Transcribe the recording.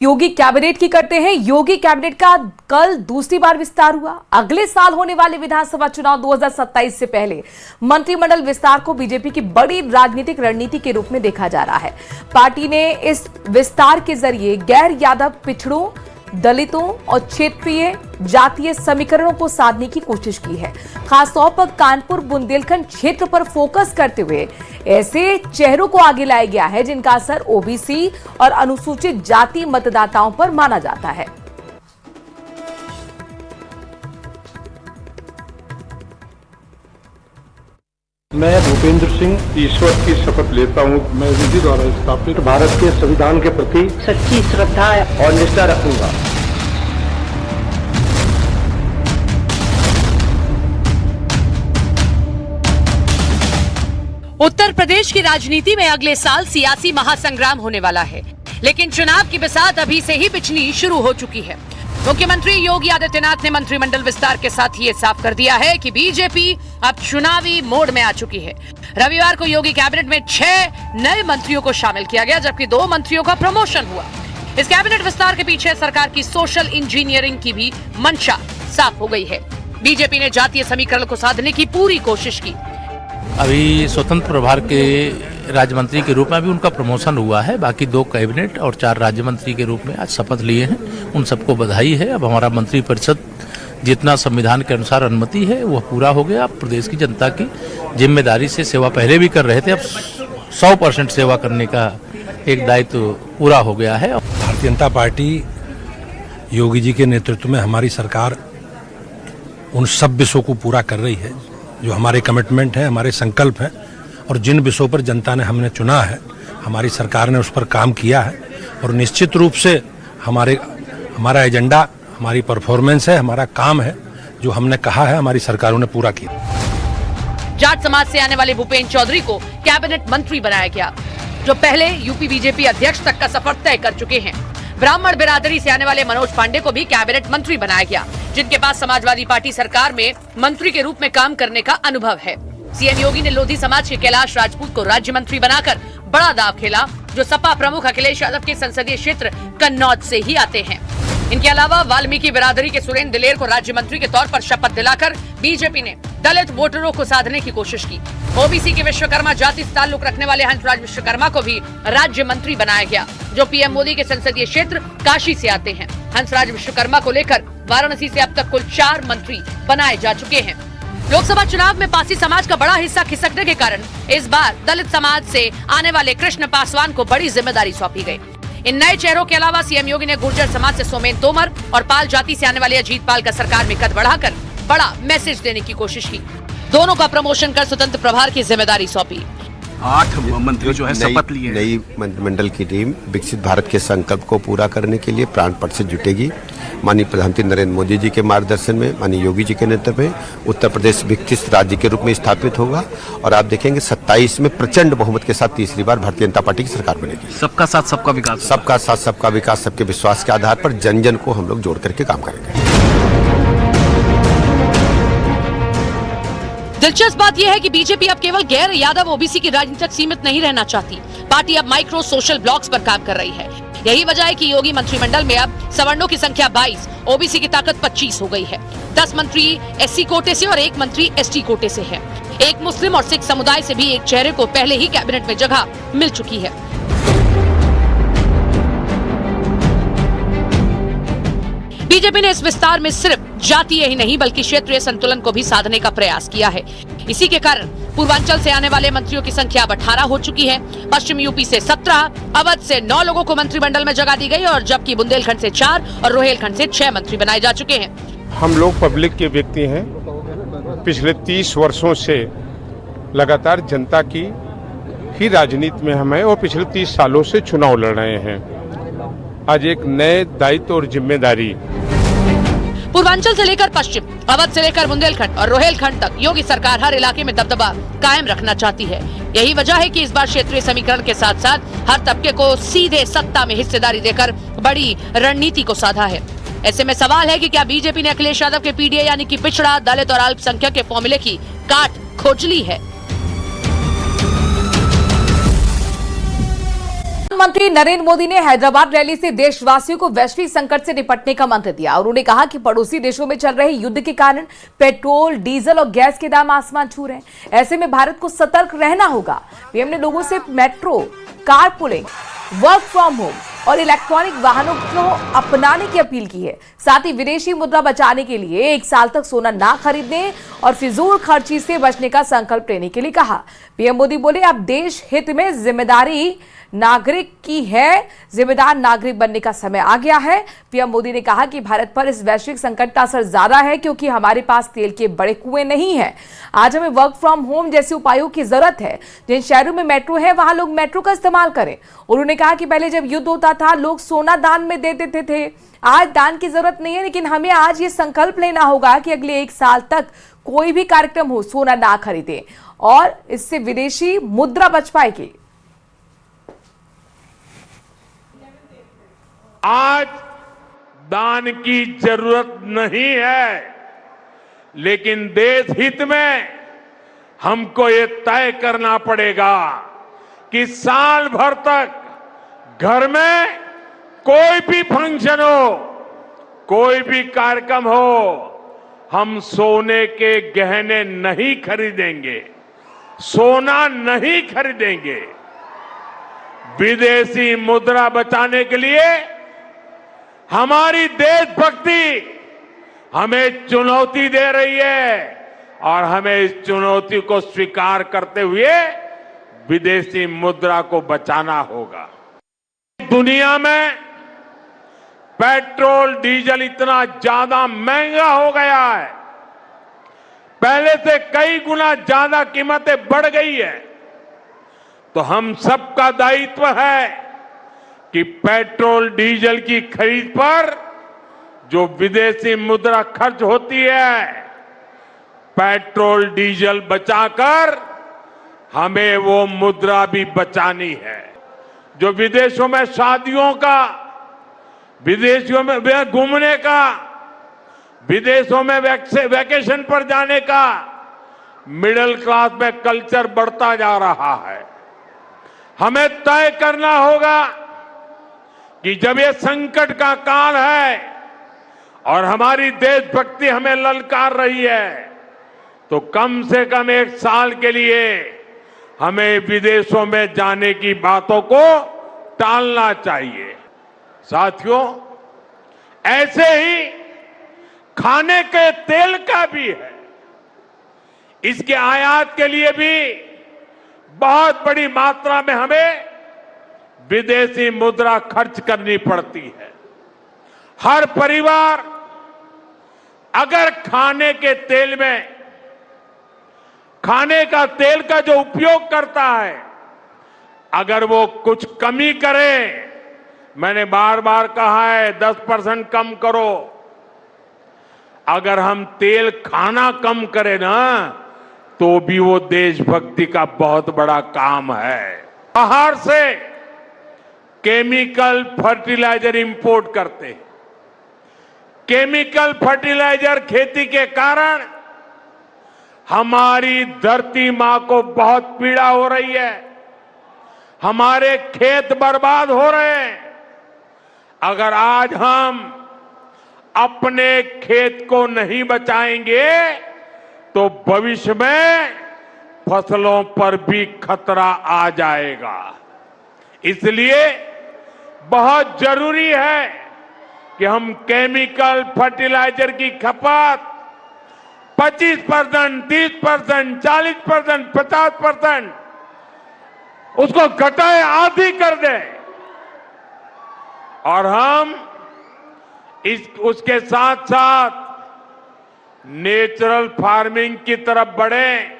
योगी cabinet की करते हैं। योगी कैबिनेट का कल दूसरी बार विस्तार हुआ। अगले साल होने वाले विधानसभा चुनाव 2027 से पहले मंत्रिमंडल विस्तार को बीजेपी की बड़ी राजनीतिक रणनीति के रूप में देखा जा रहा है। पार्टी ने इस विस्तार के जरिए गैर यादव पिछड़ों, दलितों और क्षेत्रीय जातीय समीकरणों को साधने की कोशिश की है। खासतौर पर कानपुर बुंदेलखंड क्षेत्र पर फोकस करते हुए ऐसे चेहरों को आगे लाया गया है जिनका असर ओबीसी और अनुसूचित जाति मतदाताओं पर माना जाता है। मैं भूपेंद्र सिंह ईश्वर की शपथ लेता हूँ। मैं विधि द्वारा स्थापित भारत के संविधान के प्रति सच्ची श्रद्धा और निष्ठा रखूंगा। उत्तर प्रदेश की राजनीति में अगले साल सियासी महासंग्राम होने वाला है, लेकिन चुनाव की बिसात अभी से ही बिछनी शुरू हो चुकी है। मुख्यमंत्री योगी आदित्यनाथ ने मंत्रिमंडल विस्तार के साथ ही ये साफ कर दिया है कि बीजेपी अब चुनावी मोड में आ चुकी है। रविवार को योगी कैबिनेट में 6 नए मंत्रियों को शामिल किया गया, जबकि 2 मंत्रियों का प्रमोशन हुआ। इस कैबिनेट विस्तार के पीछे सरकार की सोशल इंजीनियरिंग की भी मंशा साफ हो गई है। बीजेपी ने जातीय समीकरण को साधने की पूरी कोशिश की। अभी स्वतंत्र प्रभार के राज्य मंत्री के रूप में अभी उनका प्रमोशन हुआ है। बाकी 2 कैबिनेट और 4 राज्य मंत्री के रूप में आज शपथ लिए हैं। उन सबको बधाई है। अब हमारा मंत्री परिषद जितना संविधान के अनुसार अनुमति है वह पूरा हो गया। अब प्रदेश की जनता की जिम्मेदारी से सेवा पहले भी कर रहे थे, अब 100% सेवा करने का एक दायित्व पूरा हो गया है। भारतीय जनता पार्टी योगी जी के नेतृत्व में हमारी सरकार उन सब विषयों को पूरा कर रही है जो हमारे कमिटमेंट है, हमारे संकल्प हैं, और जिन विषयों पर जनता ने हमने चुना है हमारी सरकार ने उस पर काम किया है। और निश्चित रूप से हमारा एजेंडा, हमारी परफॉर्मेंस है, हमारा काम है, जो हमने कहा है हमारी सरकारों ने पूरा किया। जाट समाज से आने वाले भूपेंद्र चौधरी को कैबिनेट मंत्री बनाया गया, जो पहले यूपी बीजेपी अध्यक्ष तक का सफर तय कर चुके हैं। ब्राह्मण बिरादरी से आने वाले मनोज पांडे को भी कैबिनेट मंत्री बनाया गया, जिनके पास समाजवादी पार्टी सरकार में मंत्री के रूप में काम करने का अनुभव है। सीएम योगी ने लोधी समाज के कैलाश राजपूत को राज्य मंत्री बनाकर बड़ा दांव खेला, जो सपा प्रमुख अखिलेश यादव के संसदीय क्षेत्र कन्नौज से ही आते हैं। इनके अलावा वाल्मीकि बिरादरी के सुरेंद्र दिलेर को राज्य मंत्री के तौर पर शपथ दिलाकर बीजेपी ने दलित वोटरों को साधने की कोशिश की। ओबीसी के विश्वकर्मा जाति से ताल्लुक रखने वाले हंसराज विश्वकर्मा को भी राज्य मंत्री बनाया गया, जो पीएम मोदी के संसदीय क्षेत्र काशी से आते हैं। हंसराज विश्वकर्मा को लेकर वाराणसी से अब तक कुल 4 मंत्री बनाए जा चुके हैं। लोकसभा चुनाव में पासी समाज का बड़ा हिस्सा खिसकने के कारण इस बार दलित समाज से आने वाले कृष्ण पासवान को बड़ी जिम्मेदारी सौंपी गई। इन नए चेहरों के अलावा सीएम योगी ने गुर्जर समाज से सोमेन तोमर और पाल जाति से आने वाले अजीत पाल का सरकार में कद बढ़ाकर बड़ा मैसेज देने की कोशिश की। दोनों का प्रमोशन कर स्वतंत्र प्रभार की जिम्मेदारी सौंपी। 8 मंत्री जो है शपथ लिए। नई मंत्रिमंडल की टीम विकसित भारत के संकल्प को पूरा करने के लिए प्राणपण से जुटेगी। माननीय प्रधानमंत्री नरेंद्र मोदी जी के मार्गदर्शन में, माननीय योगी जी के नेतृत्व में उत्तर प्रदेश विकसित राज्य के रूप में स्थापित होगा और आप देखेंगे 27 में प्रचंड बहुमत के साथ तीसरी बार भारतीय जनता पार्टी की सरकार बनेगी। सबका साथ सबका विकास, सबका साथ सबका विकास, सबके विश्वास के आधार पर जन जन को हम लोग जोड़ करके काम करेंगे। दिलचस्प बात यह है कि बीजेपी अब केवल गैर यादव ओबीसी की राजनीति तक सीमित नहीं रहना चाहती। पार्टी अब माइक्रो सोशल ब्लॉक्स पर काम कर रही है। यही वजह है कि योगी मंत्रिमंडल में अब सवर्णों की संख्या 22, ओबीसी की ताकत 25 हो गई है। 10 मंत्री एससी कोटे से और 1 मंत्री एसटी कोटे से है। एक मुस्लिम और सिख समुदाय से भी एक चेहरे को पहले ही कैबिनेट में जगह मिल चुकी है। बीजेपी ने इस विस्तार में सिर्फ जातीय ही नहीं बल्कि क्षेत्रीय संतुलन को भी साधने का प्रयास किया है। इसी के कारण पूर्वांचल से आने वाले मंत्रियों की संख्या अब 18 हो चुकी है। पश्चिम यूपी से 17, अवध से 9 लोगों को मंत्रिमंडल में जगह दी गई और जबकि बुंदेलखंड से 4 और रोहेलखंड से 6 मंत्री बनाए जा चुके हैं। हम लोग पब्लिक के व्यक्ति हैं। पिछले 30 वर्षों से लगातार जनता की ही राजनीति में हम हैं और पिछले 30 सालों से चुनाव लड़ रहे हैं। आज एक नए दायित्व और जिम्मेदारी। पूर्वांचल से लेकर पश्चिम, अवध से लेकर बुंदेलखंड और रोहेलखंड तक योगी सरकार हर इलाके में दबदबा कायम रखना चाहती है। यही वजह है कि इस बार क्षेत्रीय समीकरण के साथ साथ हर तबके को सीधे सत्ता में हिस्सेदारी देकर बड़ी रणनीति को साधा है। ऐसे में सवाल है कि क्या बीजेपी ने अखिलेश यादव के पीडीए यानी कि पिछड़ा, दलित और अल्पसंख्यक के फॉर्मूले की काट खोज ली है। प्रधानमंत्री नरेंद्र मोदी ने हैदराबाद रैली से देशवासियों को वैश्विक संकट से निपटने का मंत्र दिया। उन्होंने कहा कि पड़ोसी देशों में चल रहे युद्ध के कारण पेट्रोल, डीजल और गैस के दाम आसमान छू रहे हैं। ऐसे में भारत को सतर्क रहना होगा। पीएम ने लोगों से metro, car pulling, work from home और इलेक्ट्रॉनिक वाहनों को अपनाने की अपील की है। साथ ही विदेशी मुद्रा बचाने के लिए 1 साल तक सोना ना खरीदने और फिजूल खर्ची से बचने का संकल्प लेने के लिए कहा। पीएम मोदी बोले, अब देश हित में जिम्मेदारी नागरिक की है, जिम्मेदार नागरिक बनने का समय आ गया है। पीएम मोदी ने कहा कि भारत पर इस वैश्विक संकट का असर ज्यादा है क्योंकि हमारे पास तेल के बड़े कुएं नहीं हैं। आज हमें वर्क फ्रॉम होम जैसे उपायों की जरूरत है। जिन शहरों में मेट्रो है वहां लोग मेट्रो का इस्तेमाल करें। उन्होंने कहा कि पहले जब युद्ध होता था लोग सोना दान में दे देते थे। आज दान की जरूरत नहीं है, लेकिन हमें आज ये संकल्प लेना होगा कि अगले 1 साल तक कोई भी कार्यक्रम हो सोना ना खरीदे और इससे विदेशी मुद्रा बच पाएगी। आज दान की जरूरत नहीं है, लेकिन देश हित में हमको ये तय करना पड़ेगा कि साल भर तक घर में कोई भी फंक्शन हो, कोई भी कार्यक्रम हो, हम सोने के गहने नहीं खरीदेंगे, सोना नहीं खरीदेंगे। विदेशी मुद्रा बचाने के लिए हमारी देशभक्ति हमें चुनौती दे रही है और हमें इस चुनौती को स्वीकार करते हुए विदेशी मुद्रा को बचाना होगा। दुनिया में पेट्रोल, डीजल इतना ज्यादा महंगा हो गया है, पहले से कई गुना ज्यादा कीमतें बढ़ गई है। तो हम सबका दायित्व है कि पेट्रोल, डीजल की खरीद पर जो विदेशी मुद्रा खर्च होती है, पेट्रोल, डीजल बचाकर हमें वो मुद्रा भी बचानी है। जो विदेशों में शादियों का, विदेशों में घूमने का, विदेशों में वैकेशन पर जाने का मिडिल क्लास में कल्चर बढ़ता जा रहा है। हमें तय करना होगा कि जब ये संकट का काल है और हमारी देशभक्ति हमें ललकार रही है, तो कम से कम 1 साल के लिए हमें विदेशों में जाने की बातों को टालना चाहिए। साथियों, ऐसे ही खाने के तेल का भी है। इसके आयात के लिए भी बहुत बड़ी मात्रा में हमें विदेशी मुद्रा खर्च करनी पड़ती है। हर परिवार अगर खाने के तेल में, खाने का तेल का जो उपयोग करता है, अगर वो कुछ कमी करे, मैंने बार बार कहा है 10% कम करो। अगर हम तेल खाना कम करें ना, तो भी वो देशभक्ति का बहुत बड़ा काम है। बाहर से केमिकल फर्टिलाइजर इंपोर्ट करते हैं। केमिकल फर्टिलाइजर खेती के कारण हमारी धरती मां को बहुत पीड़ा हो रही है। हमारे खेत बर्बाद हो रहे हैं। अगर आज हम अपने खेत को नहीं बचाएंगे तो भविष्य में फसलों पर भी खतरा आ जाएगा। इसलिए बहुत जरूरी है कि हम केमिकल फर्टिलाइजर की खपत 25%, 30%, 40%, 50% उसको घटाए, आधी कर दें और हम उसके साथ साथ नेचुरल फार्मिंग की तरफ बढ़ें।